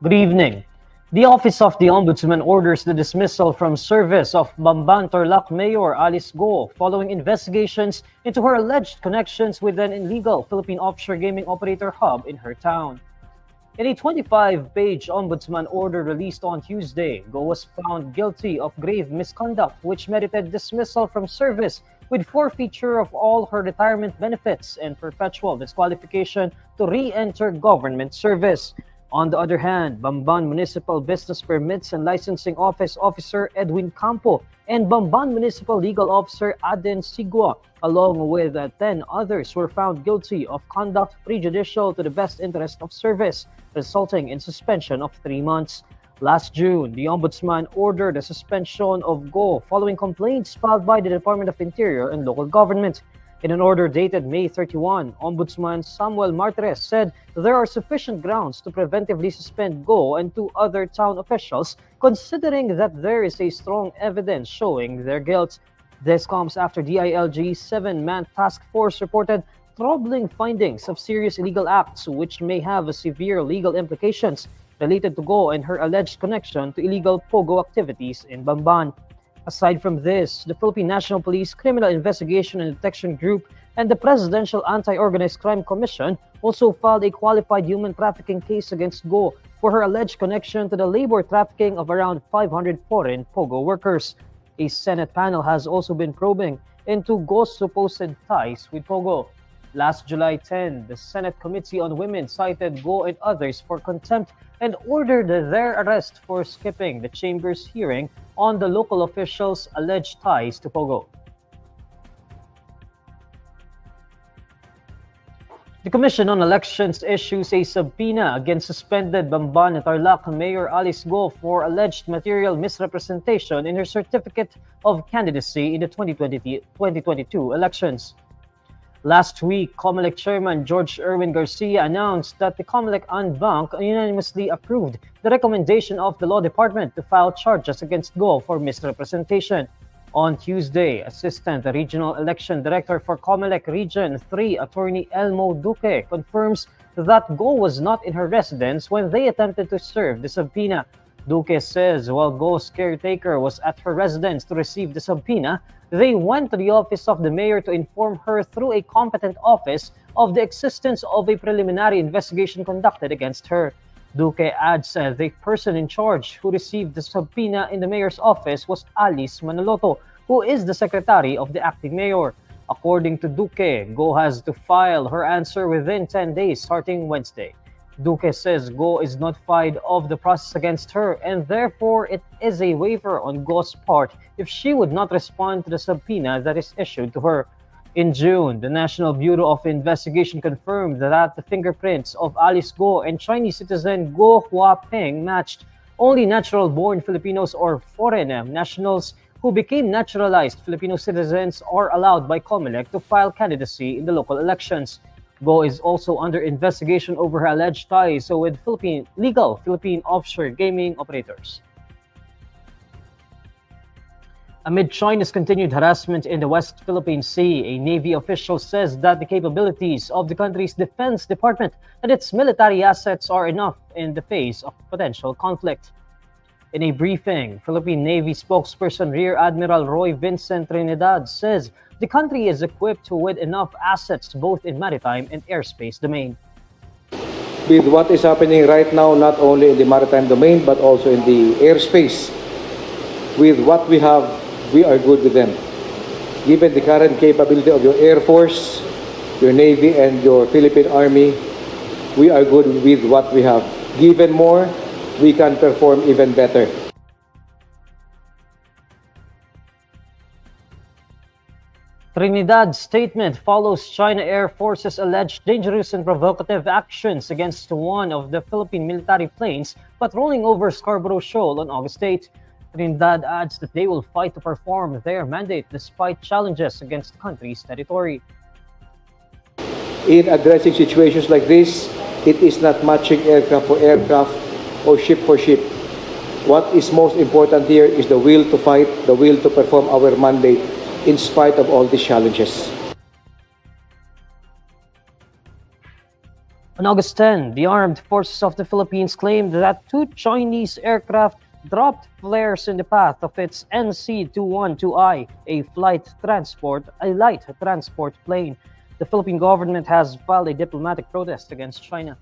Good evening. The Office of the Ombudsman orders the dismissal from service of Bamban Tarlac Mayor Alice Guo following investigations into her alleged connections with an illegal Philippine offshore gaming operator hub in her town. In a 25-page ombudsman order released on Tuesday, Guo was found guilty of grave misconduct which merited dismissal from service with forfeiture of all her retirement benefits and perpetual disqualification to re-enter government service. On the other hand, Bamban Municipal Business Permits and Licensing Office Officer Edwin Campo and Bamban Municipal Legal Officer Aden Sigua, along with 10 others, were found guilty of conduct prejudicial to the best interest of service, resulting in suspension of 3 months. Last June, the Ombudsman ordered the suspension of Guo following complaints filed by the Department of Interior and Local Government. In an order dated May 31, Ombudsman Samuel Martires said there are sufficient grounds to preventively suspend Guo and 2 other town officials, considering that there is a strong evidence showing their guilt. This comes after DILG's 7-man task force reported troubling findings of serious illegal acts which may have severe legal implications related to Guo and her alleged connection to illegal Pogo activities in Bamban. Aside from this, the Philippine National Police Criminal Investigation and Detection Group and the Presidential Anti-Organized Crime Commission also filed a qualified human trafficking case against Guo for her alleged connection to the labor trafficking of around 500 foreign Pogo workers. A Senate panel has also been probing into Guo's supposed ties with Pogo. Last July 10, the Senate Committee on Women cited Guo and others for contempt and ordered their arrest for skipping the chamber's hearing on the local officials' alleged ties to Pogo. The Commission on Elections issues a subpoena against suspended Bamban and Tarlac Mayor Alice Guo for alleged material misrepresentation in her certificate of candidacy in the 2022 elections. Last week, Comelec Chairman George Erwin Garcia announced that the Comelec en banc unanimously approved the recommendation of the Law Department to file charges against Guo for misrepresentation. On Tuesday, Assistant Regional Election Director for Comelec Region 3, Attorney Elmo Duque, confirms that Guo was not in her residence when they attempted to serve the subpoena. Duque says while Guo's caretaker was at her residence to receive the subpoena, they went to the office of the mayor to inform her through a competent office of the existence of a preliminary investigation conducted against her. Duque adds the person in charge who received the subpoena in the mayor's office was Alice Manaloto, who is the secretary of the acting mayor. According to Duque, Guo has to file her answer within 10 days starting Wednesday. Duque says Guo is notified of the process against her and therefore it is a waiver on Guo's part if she would not respond to the subpoena that is issued to her. In June, the National Bureau of Investigation confirmed that the fingerprints of Alice Guo and Chinese citizen Guo Huapeng matched. Only natural-born Filipinos or foreign nationals who became naturalized Filipino citizens are allowed by Comelec to file candidacy in the local elections. Guo is also under investigation over her alleged ties with illegal Philippine offshore gaming operators. Amid China's continued harassment in the West Philippine Sea, a Navy official says that the capabilities of the country's Defense Department and its military assets are enough in the face of potential conflict. In a briefing, Philippine Navy spokesperson Rear Admiral Roy Vincent Trinidad says the country is equipped with enough assets both in maritime and airspace domain. With what is happening right now, not only in the maritime domain but also in the airspace, with what we have, we are good with them. Given the current capability of your Air Force, your Navy, and your Philippine Army, we are good with what we have. Given more, we can perform even better. Trinidad's statement follows China Air Force's alleged dangerous and provocative actions against one of the Philippine military planes patrolling over Scarborough Shoal on August 8. Trinidad adds that they will fight to perform their mandate despite challenges against the country's territory. In addressing situations like this, it is not matching aircraft for aircraft or ship for ship. What is most important here is the will to fight, the will to perform our mandate in spite of all these challenges. On August 10, the Armed Forces of the Philippines claimed that two Chinese aircraft dropped flares in the path of its NC-212I, a light transport plane. The Philippine government has filed a diplomatic protest against China.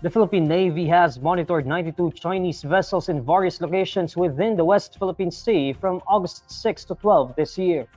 The Philippine Navy has monitored 92 Chinese vessels in various locations within the West Philippine Sea from August 6 to 12 this year.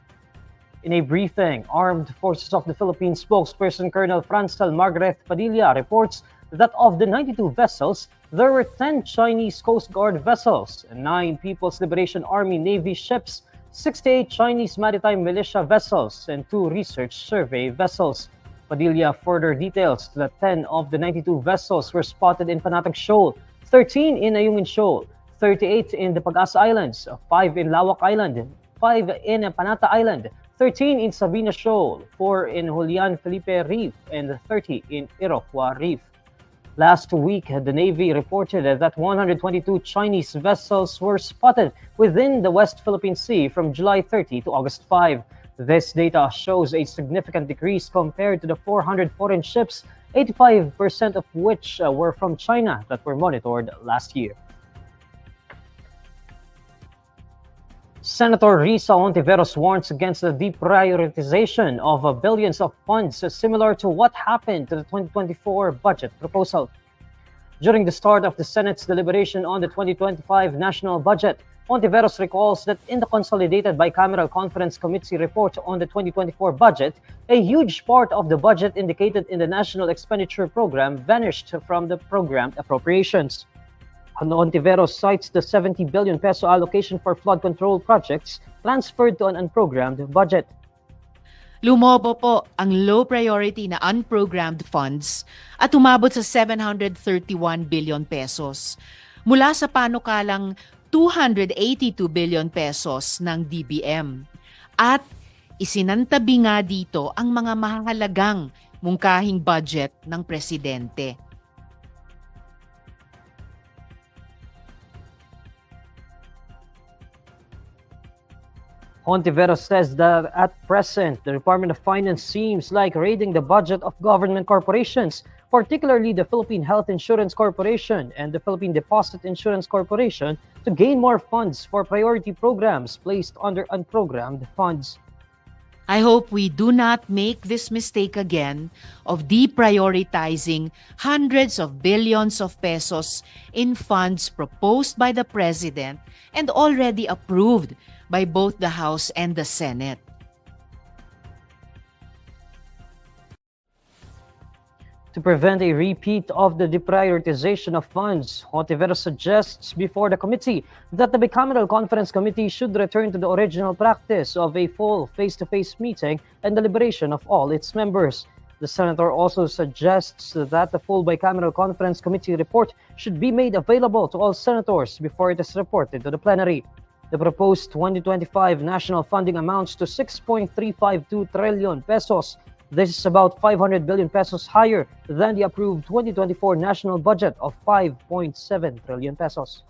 In a briefing, Armed Forces of the Philippines spokesperson Colonel Francel Margaret Padilla reports that of the 92 vessels, there were 10 Chinese Coast Guard vessels, 9 People's Liberation Army Navy ships, 68 Chinese maritime militia vessels, and 2 research survey vessels. Padilla further details that 10 of the 92 vessels were spotted in Panatag Shoal, 13 in Ayungin Shoal, 38 in the Pag-asa Islands, 5 in Lawak Island, 5 in Panata Island, 13 in Subena Shoal, 4 in Julian Felipe Reef, and 30 in Iroquois Reef. Last week, the Navy reported that 122 Chinese vessels were spotted within the West Philippine Sea from July 30 to August 5. This data shows a significant decrease compared to the 400 foreign ships, 85% of which were from China that were monitored last year. Senator Risa Hontiveros warns against the deprioritization of billions of funds similar to what happened to the 2024 budget proposal. During the start of the Senate's deliberation on the 2025 national budget, Hontiveros recalls that in the Consolidated Bicameral Conference Committee report on the 2024 budget, a huge part of the budget indicated in the National Expenditure Program vanished from the programmed appropriations. Hontiveros cites the 70 billion peso allocation for flood control projects transferred to an unprogrammed budget. Lumobo po ang low priority na unprogrammed funds at umabot sa 731 billion pesos mula sa panukalang 282 billion pesos ng DBM. At isinantabi nga dito ang mga mahalagang mungkahing budget ng presidente. Hontiveros says that at present, the Department of Finance seems like raiding the budget of government corporations, particularly the Philippine Health Insurance Corporation and the Philippine Deposit Insurance Corporation, to gain more funds for priority programs placed under unprogrammed funds. I hope we do not make this mistake again of deprioritizing hundreds of billions of pesos in funds proposed by the President and already approved by both the House and the Senate. To prevent a repeat of the deprioritization of funds, Hontiveros suggests before the committee that the Bicameral Conference Committee should return to the original practice of a full face-to-face meeting and deliberation of all its members. The senator also suggests that the full Bicameral Conference Committee report should be made available to all senators before it is reported to the plenary. The proposed 2025 national funding amounts to 6.352 trillion pesos. This is about 500 billion pesos higher than the approved 2024 national budget of 5.7 trillion pesos.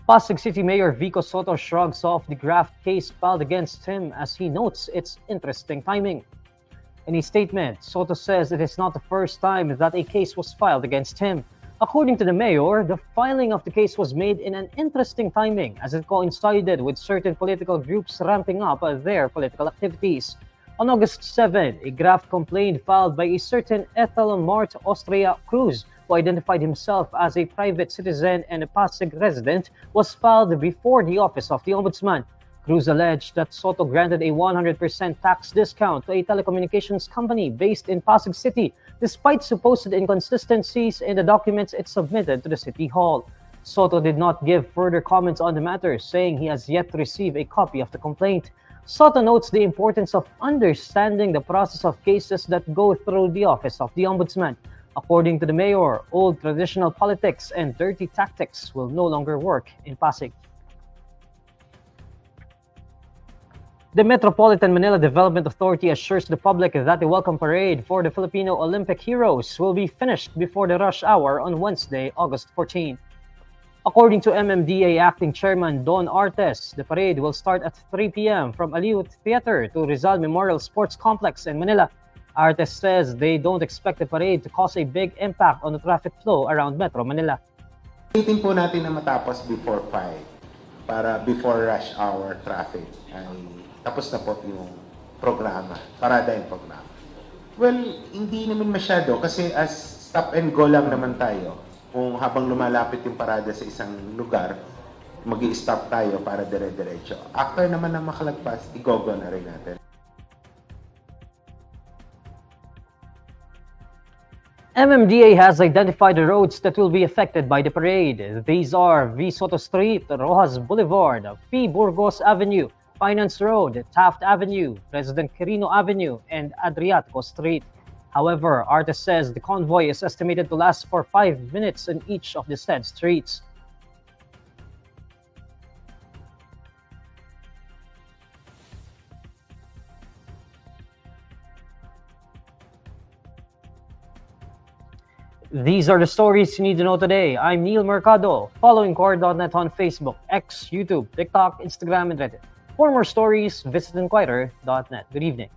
Pasig City Mayor Vico Sotto shrugs off the graft case filed against him as he notes its interesting timing. In a statement, Sotto says it is not the first time that a case was filed against him. According to the mayor, the filing of the case was made in an interesting timing as it coincided with certain political groups ramping up their political activities. On August 7, a graft complaint filed by a certain Ethel Mart Austria Cruz, who identified himself as a private citizen and a Pasig resident, was filed before the office of the Ombudsman. Cruz alleged that Sotto granted a 100% tax discount to a telecommunications company based in Pasig City, despite supposed inconsistencies in the documents it submitted to the City Hall. Sotto did not give further comments on the matter, saying he has yet to receive a copy of the complaint. Sotto notes the importance of understanding the process of cases that go through the office of the Ombudsman. According to the mayor, old traditional politics and dirty tactics will no longer work in Pasig. The Metropolitan Manila Development Authority assures the public that the welcome parade for the Filipino Olympic Heroes will be finished before the rush hour on Wednesday, August 14. According to MMDA Acting Chairman Don Artes, the parade will start at 3 p.m. from Aliu Theater to Rizal Memorial Sports Complex in Manila. Artes says they don't expect the parade to cause a big impact on the traffic flow around Metro Manila. Waiting po natin na matapos before 5 para before rush hour traffic ay tapos na po yung programa, parada yung programa. Well, hindi naman masyado kasi as stop and go lang naman tayo. Kung habang lumalapit yung parada sa isang lugar, mag-i-stop tayo para dire-diretso. After naman na makalagpas, i-go-go na rin natin. MMDA has identified the roads that will be affected by the parade. These are V. Sotto Street, Rojas Boulevard, P. Burgos Avenue, Finance Road, Taft Avenue, President Quirino Avenue, and Adriatico Street. However, Artes says the convoy is estimated to last for 5 minutes in each of the said streets. These are the stories you need to know today. I'm Neil Mercado. Follow INQUIRER.net on Facebook, X, YouTube, TikTok, Instagram, and Reddit. For more stories, visit INQUIRER.net. Good evening.